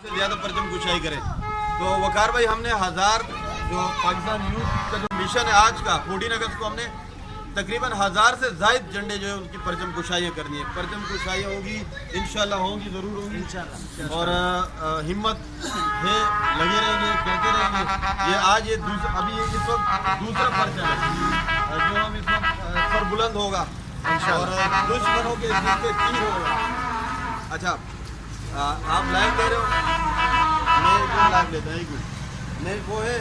से ज़्यादा परचम कुशाई करें। तो वकार भाई हमने 1000 जो पाकिस्तान यूथ का जो मिशन है आज का 14 अगस्त को हमने तकरीबन 1000 से ज़ायद झंडे जो है उनकी परचम कुशाइयाँ करनी है। परचम कुशाइयाँ होगी इंशाल्लाह, होंगी ज़रूर होंगी इंशाल्लाह। और हिम्मत है, लगे रहेंगे, करते रहेंगे। ये आज ये अभी ये इस वक्त दूसरा परचम है जो हम इस वक्त सर बुलंद होगा और दुश्मनों के तीर होगा। अच्छा आप लाइव दे रहे हो, मैं एकदम लाइव लेता हूँ। नहीं वो है